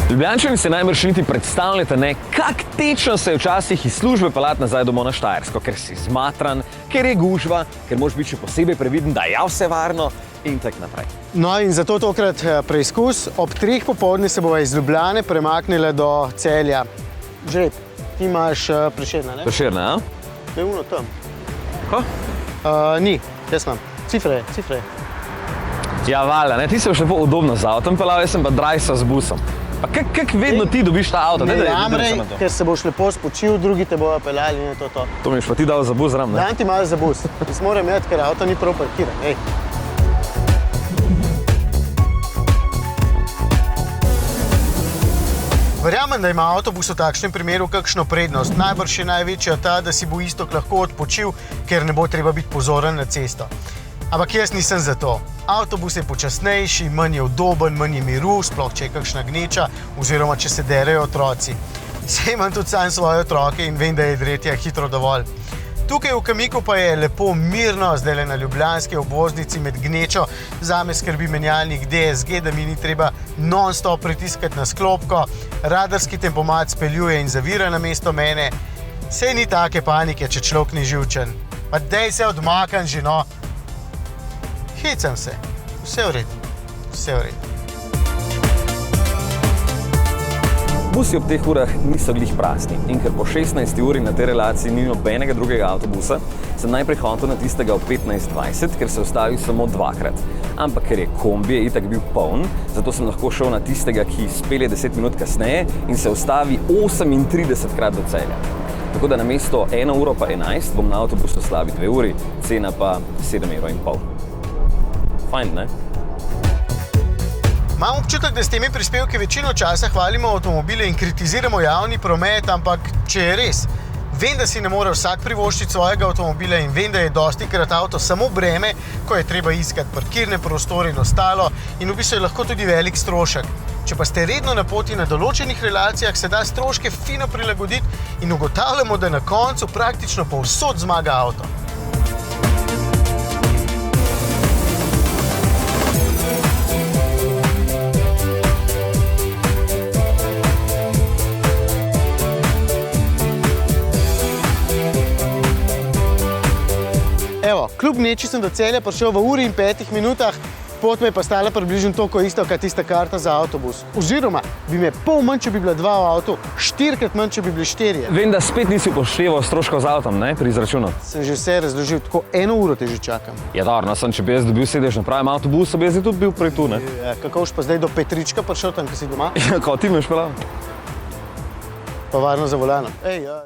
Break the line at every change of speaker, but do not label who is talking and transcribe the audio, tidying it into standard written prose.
Ljubljančani se najbrž niti predstavljate, ne, kak tečno se je včasih iz službe peljati nazaj domov na Štajersko, ker si zmatran, ker je gužva, ker moraš biti še posebej previden, da je vse varno in tak naprej.
No in zato tokrat preizkus. Ob 3 popoldne se bova iz Ljubljane premaknile do Celja. Žreb, ti imaš Prešerna, ne?
Prešerna, ja?
Ne, uno tam.
Ko?
Ni, jaz imam. Cifre.
Ja, valjda, ne, ti se boš lepo udobno z avtom peljal, jaz sem pa drajsa z busom. Pa kak vedno ti dobiš ta avto?
Ne jamrej, ker se boš lepo spočil, drugi te bojo peljali in je to.
To mi boš pa ti dal za bus zram, ne?
Dam ti malo za bus. Jaz moram imeti, ker avto ni prav parkiran. Ej. Verjamem, da ima avtobus v takšnem primeru kakšno prednost. Najbrž je največja ta, da si bo Iztok lahko odpočil, ker ne bo treba biti pozoren na cesto. Ampak jaz nisem za to. Avtobus je počasnejši, manj je udoben, manj je miru, sploh če je kakšna gneča oziroma če se derejo otroci. Saj imam tudi sam svoje otroke in vem, da je dretja hitro dovolj. Tukaj v Kamiku pa je lepo mirno, zdajle na ljubljanski obvoznici med gnečo. Zame skrbi menjalnik DSG, da mi ni treba non-stop pritiskati na sklopko. Radarski tempomat speljuje in zavira namesto mene. Sej ni take panike, če človek ni živčen. Pa dej se odmakam že, no. Hecam se. Vse v redu.
Busi ob teh urah niso glih prazni in ker po 16 uri na tej relaciji ni nobenega drugega avtobusa, sem najprej hotel na tistega ob 15:20, ker se ustavi samo 2-krat. Ampak ker je kombi je itak bil poln, zato sem lahko šel na tistega, ki spelje 10 minut kasneje in se ustavi 38-krat do Celja. Tako da namesto 1 uro pa 11 bom na avtobusu slabi 2 uri, cena pa 7,5 €. Fajn, ne?
Imam občutek, da s temi prispevki večino časa hvalimo avtomobile in kritiziramo javni promet, ampak če je res, vem, da si ne more vsak privoščiti svojega avtomobila in vem, da je dostikrat avto samo breme, ko je treba iskati parkirne prostore in ostalo in v bistvu je lahko tudi velik strošek. Če pa ste redno na poti na določenih relacijah, se da stroške fino prilagoditi in ugotavljamo, da na koncu praktično povsod zmaga avto. Evo, kljub gneči sem do Celja prišel v uri in 5 minutah, pot me je pa stala približno toliko isto, kot tista karta za avtobus. Oziroma, bi me pol manj, če bi bila 2 v avtu, 4-krat manj, če bi bili 4.
Vem, da spet nisi upošteval stroškov z avtom, ne, pri izračunu.
Sem že vse razložil, tako 1 uro te že čakam.
Ja, dobro, no, če bi jaz dobil sedež na pravem avtobusu, bi jaz tudi bil prej tu, ne?
Ja, kako boš pa zdaj do Petrička prišel tam, ko si doma?
Ja, ko ti me špeljal?
Pa varno za volanom. Ej, ja.